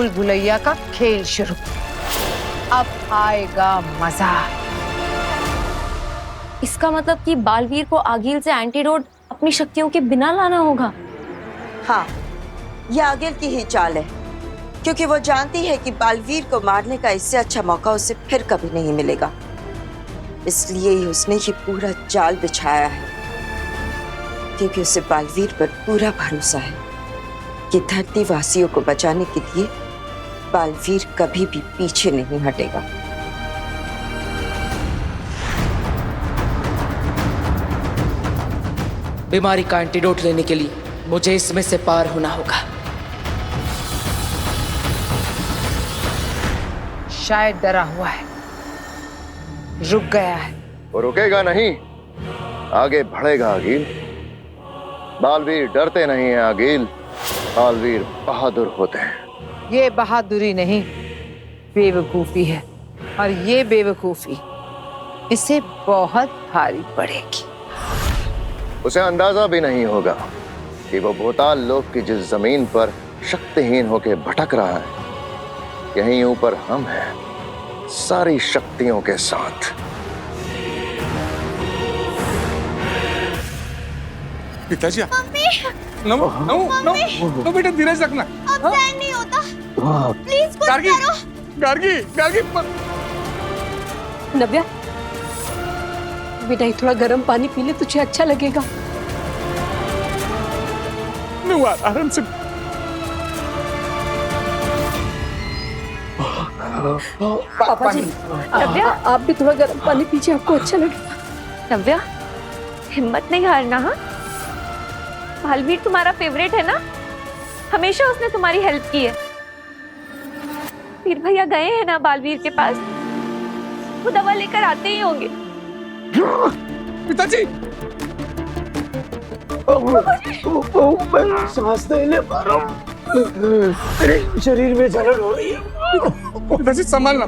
भूल भुलैया का खेल शुरू। अब आएगा मजा। इसका मतलब कि बालवीर को आगिल से एंटीडोट अपनी शक्तियों के बिना लाना होगा। हाँ, यह आगिल की ही चाल है, क्योंकि वो जानती है कि बालवीर को मारने का इससे अच्छा मौका उसे फिर कभी नहीं मिलेगा। इसलिए ही उसने ये पूरा जाल बिछाया है, क्योंकि उसे बालवीर पर पूरा भरोसा है कि धरती वासियों को बचाने के लिए बालवीर कभी भी पीछे नहीं हटेगा। बीमारी का एंटीडोट लेने के लिए मुझे इसमें से पार होना होगा। शायद डरा हुआ है, रुक गया है। वो रुकेगा नहीं, आगे बढ़ेगा आगिल। बालवीर डरते नहीं हैं आगिल, बालवीर बहादुर होते हैं। ये बहादुरी नहीं, बेवकूफी है, और ये बेवकूफी इसे बहुत भारी पड़ेगी। उसे अंदाजा भी नहीं होगा कि वो भूताल लोक की जिस जमीन पर शक्तिहीन होकर भटक रहा है, यहीं ऊपर हम हैं सारी शक्तियों के साथ। पिताजी, नमो नमो नमो बेटा, धीरज रखना। अब सहन नहीं होता, प्लीज कुछ गार्गी, करो। गार्गी, गार्गी। नव्या बेटा, ये थोड़ा गर्म पानी पी ले, तुझे अच्छा लगेगा। आराम से। पापा जी, नव्या आप भी थोड़ा गर्म पानी पीजिए, आपको अच्छा लगेगा। नव्या, हिम्मत नहीं हारना। हाँ, बालवीर तुम्हारा फेवरेट है ना, हमेशा उसने तुम्हारी हेल्प की है। वीर भैया गए हैं ना बालवीर के पास, वो दवा लेकर आते ही होंगे। पिताजी, मैं सांस नहीं ले पा रहा हूँ, मेरे शरीर में जलन हो रही है। पिताजी संभालना।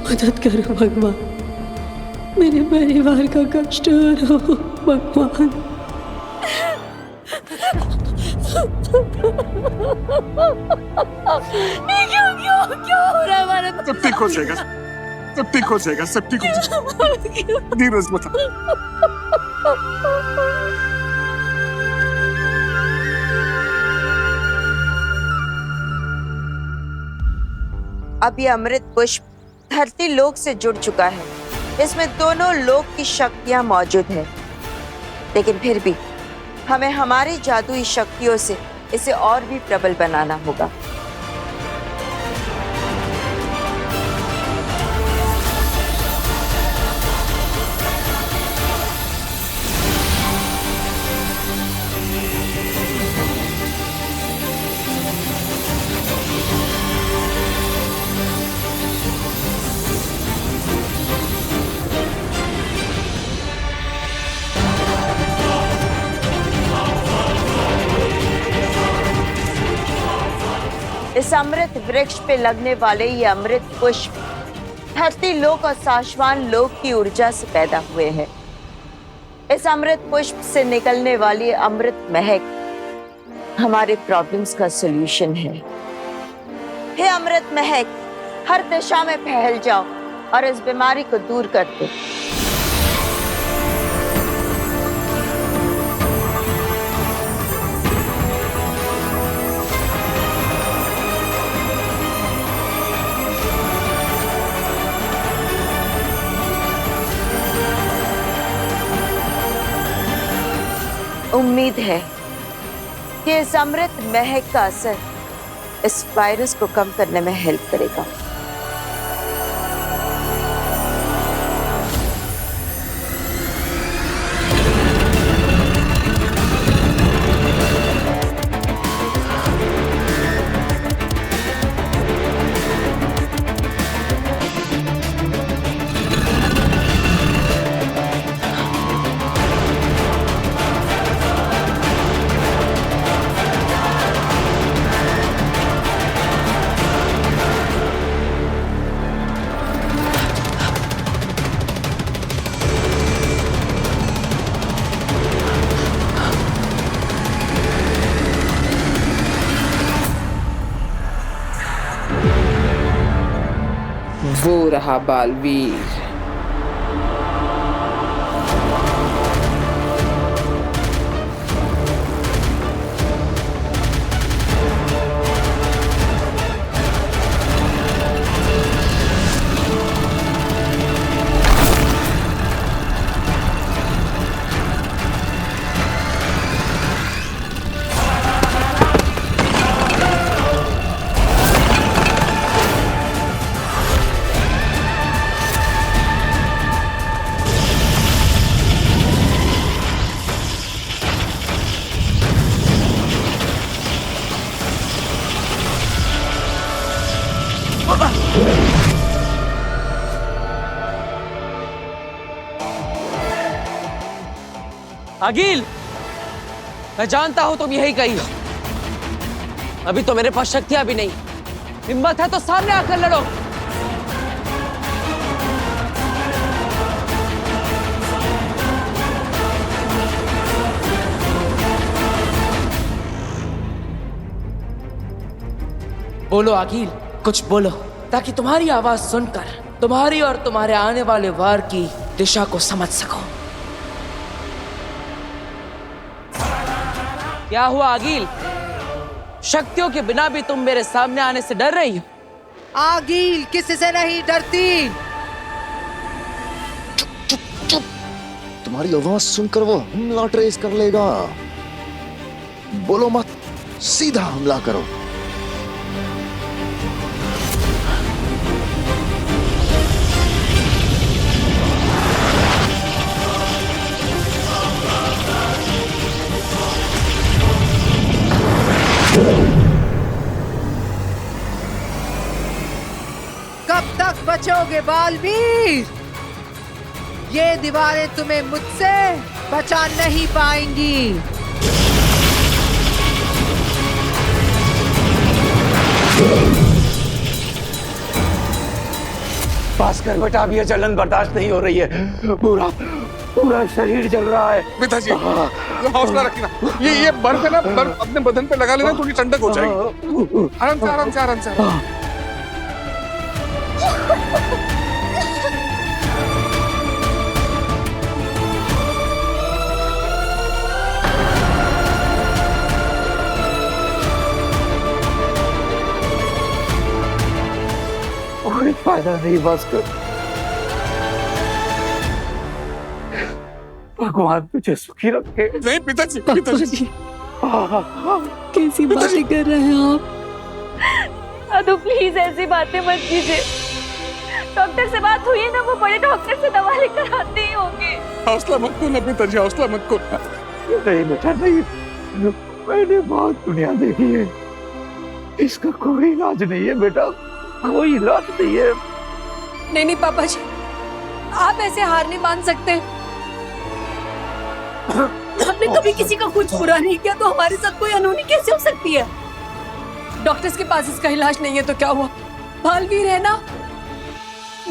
मदद करो भगवान, मेरे परिवार का कष्ट हरो भगवान। क्यों हो रहा है हमारे? सब ठीक हो जाएगा, सब ठीक हो जाएगा, सब ठीक हो जाएगा। धीरज बता। अब ये अमृत पुष्प धरती लोक से जुड़ चुका है। इसमें दोनों लोक की शक्तियां मौजूद हैं, लेकिन फिर भी हमें हमारी जादुई शक्तियों से इसे और भी प्रबल बनाना होगा। इस अमृत वृक्ष पे लगने वाले ये अमृत पुष्प धरती लोक और शाश्वान लोक की ऊर्जा से पैदा हुए हैं। इस अमृत पुष्प से निकलने वाली अमृत महक हमारे प्रॉब्लम्स का सॉल्यूशन है। हे अमृत महक, हर दिशा में फैल जाओ और इस बीमारी को दूर कर दो। उम्मीद है कि इस अमृत महक का असर इस वायरस को कम करने में हेल्प करेगा। रहा बालवीर। अगिल, मैं जानता हूं तुम यही कही हो। अभी तो मेरे पास शक्तियां भी नहीं। हिम्मत है तो सामने आकर लड़ो। बोलो अगिल, कुछ बोलो, ताकि तुम्हारी आवाज सुनकर तुम्हारी और तुम्हारे आने वाले वार की दिशा को समझ सको। क्या हुआ अगिल? शक्तियों के बिना भी तुम मेरे सामने आने से डर रही हो? आगिल किसी से नहीं डरती। तुम्हारी आवाज सुनकर वो हमला ट्रेस कर लेगा। बोलो मत, सीधा हमला करो। कब तक बचोगे बालवीर? ये दीवारें तुम्हें मुझसे बचा नहीं पाएंगी। भास्कर बेटा, अब ये जलन बर्दाश्त नहीं हो रही है। पूरा पूरा शरीर जल रहा है। पिताजी, हौसला रखना। ये बर्फ है ना, बर्फ अपने बदन पे लगा लेना, थोड़ी ठंडक हो जाएगी। आराम से आराम से आराम से। कोई फायदा नहीं भास्कर। भगवान तुझे सुखी रखे। नहीं पिताजी, पिताजी। कैसी बातें कर रहे हैं आप? तो प्लीज ऐसी बातें मत कीजिए। डॉक्टर से बात हुई है ना, वो बड़े डॉक्टर से दवा लेकर आते ही होंगे। हौसला मत खोना पिताजी, हौसला मत खोना। नहीं बेटा नहीं, मैंने बहुत दुनिया देखी है। इसका कोई इलाज नहीं है बेटा, कोई इलाज नहीं है। नहीं नहीं पापा जी, आप ऐसे हार नहीं मान सकते। हमने कभी किसी का कुछ बुरा नहीं किया, तो हमारे साथ कोई अनहोनी कैसे हो सकती है? डॉक्टर्स के पास इसका इलाज नहीं है तो क्या हुआ? बालवीर है ना,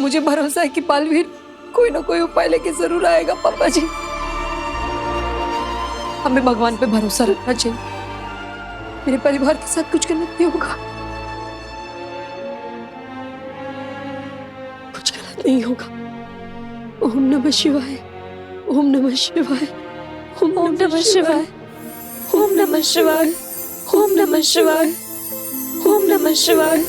मुझे भरोसा है कि बालवीर कोई ना कोई उपाय लेके जरूर आएगा। पापा जी, हमें भगवान पे भरोसा रखना चाहिए। मेरे परिवार के साथ कुछ गलत नहीं होगा, कुछ गलत नहीं होगा। ओम नमः शिवाय, ओम नमः शिवाय, ओम नमः शिवाय, ओम नमः शिवाय, ओम नमः शिवाय, ओम नमः शिवाय।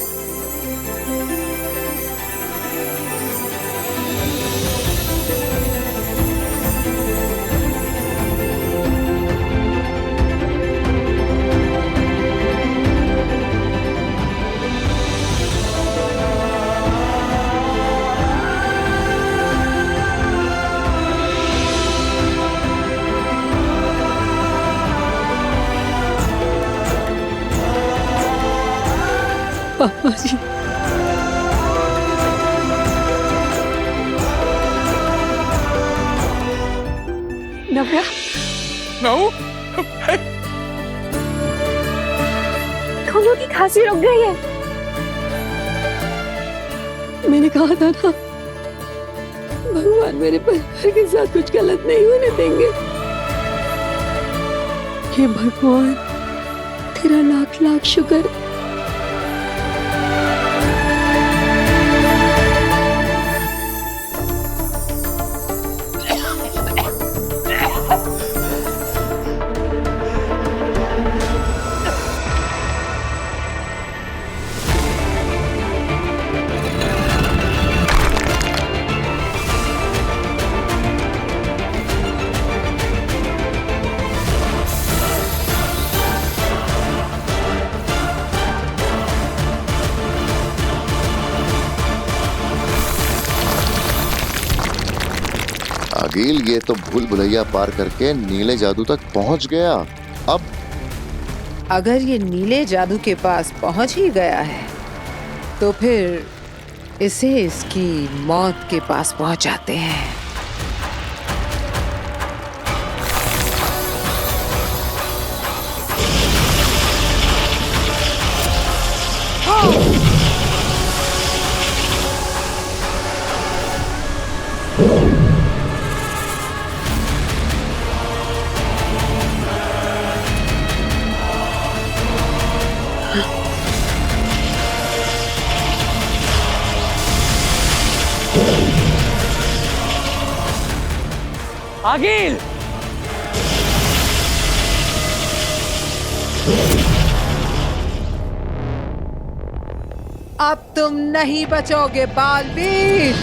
पापा जी, नव्या, नऊ, दोनों की खांसी रुक गई है। मैंने कहा था ना, भगवान मेरे परिवार के साथ कुछ गलत नहीं होने देंगे। हे भगवान, तेरा लाख लाख शुक्र। आगिल, ये तो भूल भुलैया पार करके नीले जादू तक पहुंच गया। अब अगर ये नीले जादू के पास पहुंच ही गया है तो फिर इसे इसकी मौत के पास पहुंचाते हैं। आगिल, अब तुम नहीं बचोगे बालवीर।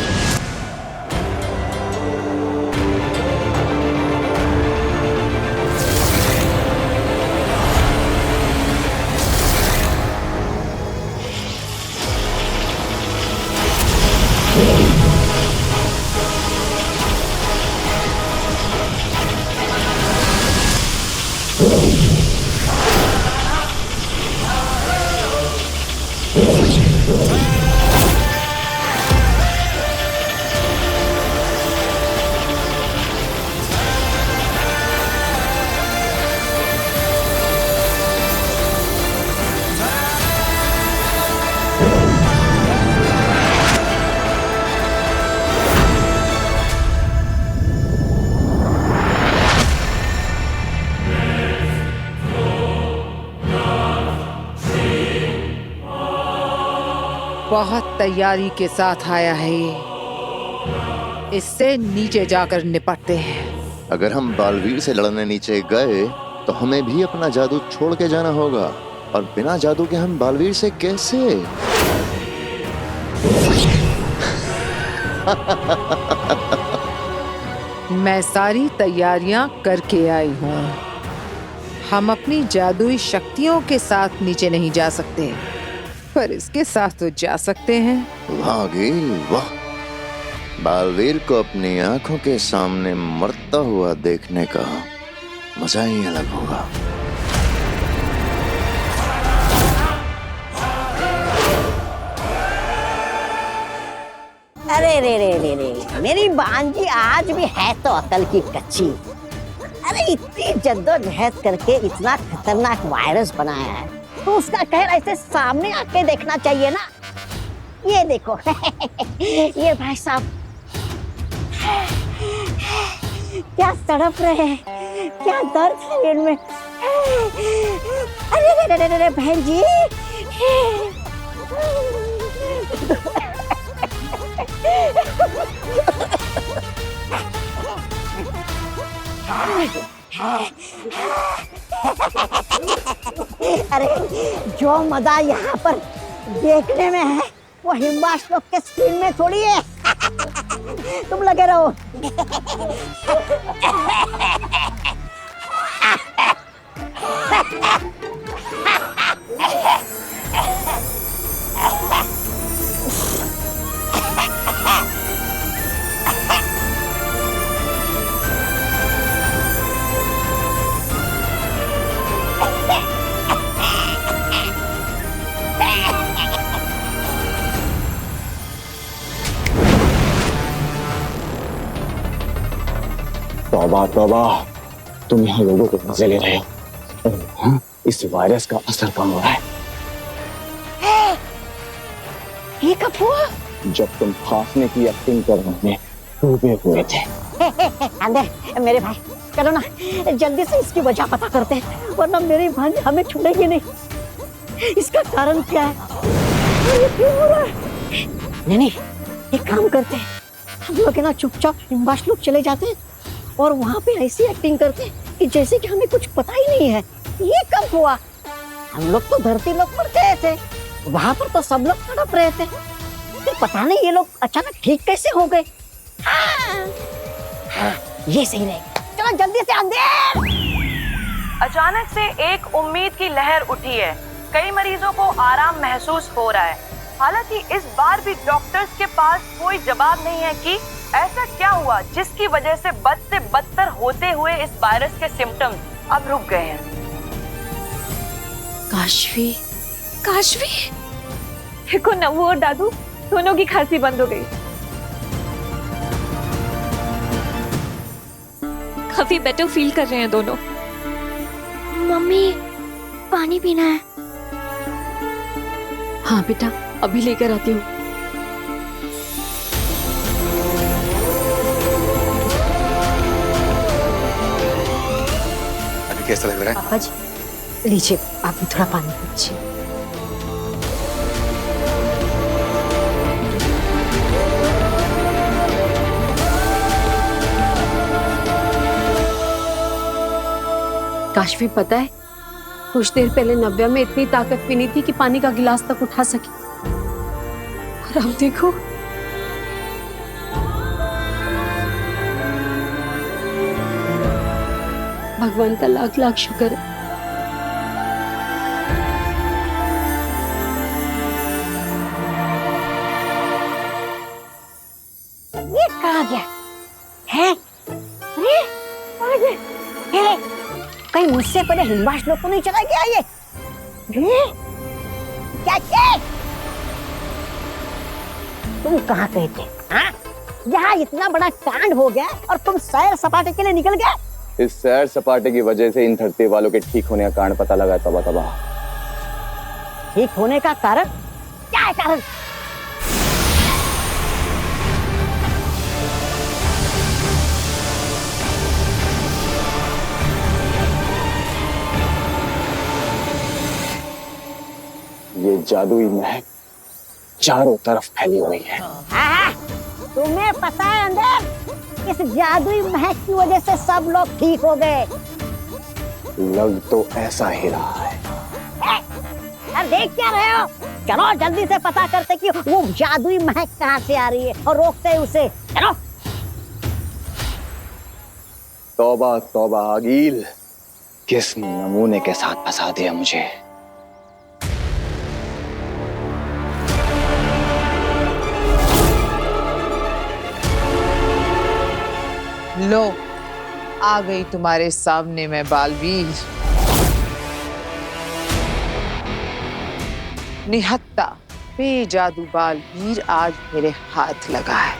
बहुत तैयारी के साथ आया है ये। इससे नीचे जाकर निपटते हैं। अगर हम बालवीर से लड़ने नीचे गए तो हमें भी अपना जादू छोड़ के जाना होगा, और बिना जादू के हम बालवीर से कैसे? मैं सारी तैयारियां करके आई हूँ। हम अपनी जादुई शक्तियों के साथ नीचे नहीं जा सकते, पर इसके साथ तो जा सकते हैं। वाह आगिल वाह, बालवीर को अपनी आंखों के सामने मरता हुआ देखने का मजा ही अलग होगा। अरे रे रे रे रे, मेरी भांजी आज भी है तो अकल की कच्ची। अरे इतनी जद्दोजहद करके इतना खतरनाक वायरस बनाया है तो उसका कहर ऐसे सामने आके देखना चाहिए ना। ये देखो ये भाई साहब क्या तड़प रहे हैं, क्या दर्द है इनमें। अरे रे रे रे रे बहन जी, अरे जो मजा यहाँ पर देखने में है वो हिम्बाश लोग के स्क्रीन में थोड़ी है। तुम लगे रहो। तौबा तौबा, तुम यहाँ लोगों को मजे ले रहे हो। हाँ, इस वायरस का असर कम हो रहा है। ये कब हुआ? जब तुम खांसने की एक्टिंग कर रहे डूबे हुए थे। अंदर मेरे भाई, चलो ना जल्दी से इसकी वजह पता करते हैं, वरना मेरी भांज हमें छोड़ेगी नहीं। इसका कारण क्या है? ये क्यों हो रहा है? नहीं, एक काम करते हैं, हम लोग ना चुपचाप हिम्बाश लोग चले जाते हैं और वहाँ पे ऐसी एक्टिंग करते हैं कि जैसे कि हमें कुछ पता ही नहीं है। ये कब हुआ? हम लोग तो धरती लोग पर गए थे, वहाँ पर तो सब लोग तड़प रहे थे, फिर पता नहीं ये लोग अचानक ठीक कैसे हो गए। हाँ, ये सही रहेगा। चलो जल्दी से अंदर। अचानक से एक उम्मीद की लहर उठी है। कई मरीजों को आराम महसूस हो रहा है। हालांकि इस बार भी डॉक्टर्स के पास कोई जवाब नहीं है कि ऐसा क्या हुआ जिसकी वजह से बद से बदतर होते हुए इस वायरस के सिम्टम्स अब रुक गए हैं? काशवी, काशवी, देखो नव्वू और दादू दोनों की खांसी बंद हो गई। काफी बेटर फील कर रहे हैं दोनों। मम्मी पानी पीना है। हाँ बेटा, अभी लेकर आती हूँ। अभी कैसा लग रहा है? पापा जी लीजिए, आप भी थोड़ा पानी पीजिए। काशवी, पता है कुछ देर पहले नव्या में इतनी ताकत भी नहीं थी कि पानी का गिलास तक उठा सके, और अब देखो। भगवान का लाख लाख शुक्र है। ये कहाँ गया है? अरे कहाँ गया है? कहीं मुझसे पहले हिमवास लोग को नहीं चला गया ये? क्या तुम कहाँ गए थे? हाँ? यहाँ इतना बड़ा कांड हो गया और तुम सैर सपाटे के लिए निकल गए? इस सैर सपाटे की वजह से इन धरती वालों के ठीक होने का कारण पता लगा। तबा ठीक होने का कारण क्या है? कारण ये जादुई महक चारों तरफ फैली हुई है। तुम्हें पता है अंदर, इस जादुई महक की वजह से सब लोग ठीक हो गए। लग तो ऐसा ही रहा है। अब देख क्या रहे हो? चलो जल्दी से पता करते कि वो जादुई महक कहाँ से आ रही है और रोकते हैं उसे। चलो। तौबा तौबा आगील, किस नमूने के साथ फंसा दिया मुझे। लो, आ गई तुम्हारे सामने मैं बालवीर। निहत्ता बेजादू बालवीर आज मेरे हाथ लगा है।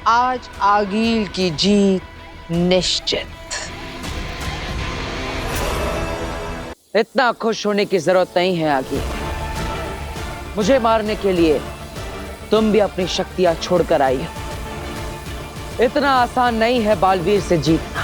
आज आगील की जीत निश्चित। इतना खुश होने की जरूरत नहीं है आगील। मुझे मारने के लिए तुम भी अपनी शक्तियां छोड़कर आई हो। इतना आसान नहीं है बालवीर से जीतना।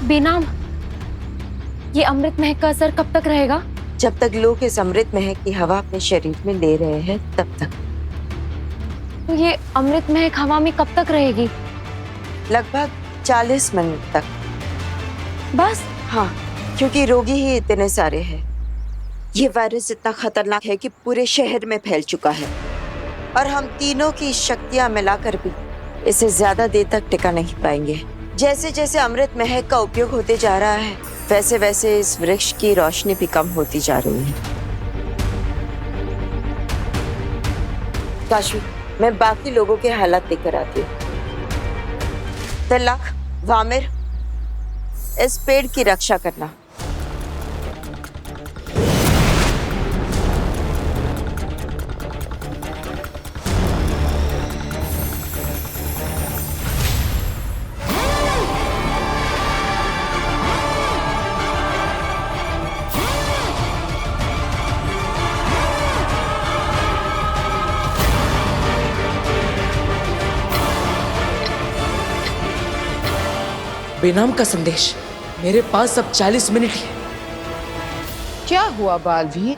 बेनाम, ये अमृत महक का असर कब तक रहेगा? जब तक लोग इस अमृत महक की हवा अपने शरीर में ले रहे हैं तब तक। तो ये अमृत महक हवा में कब तक रहेगी? लगभग 40 मिनट तक। बस? हाँ, क्योंकि रोगी ही इतने सारे हैं। ये वायरस इतना खतरनाक है कि पूरे शहर में फैल चुका है और हम तीनों की शक्तियां मिलाकर भी इसे ज्यादा देर तक टिका नहीं पाएंगे। जैसे जैसे अमृत महक का उपयोग होते जा रहा है वैसे वैसे इस वृक्ष की रोशनी भी कम होती जा रही है। काशवी, मैं बाकी लोगों के हालात लेकर आती हूँ। तिलक, वामिर, इस पेड़ की रक्षा करना। बेनाम का संदेश, मेरे पास अब 40 मिनट है। क्या हुआ बालवीर?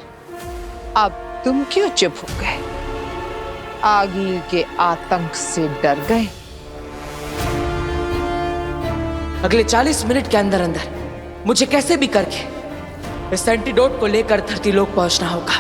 अब तुम क्यों चुप हो गए? आगील के आतंक से डर गए? अगले 40 मिनट के अंदर अंदर मुझे कैसे भी करके इस एंटीडोट को लेकर धरती लोक पहुंचना होगा।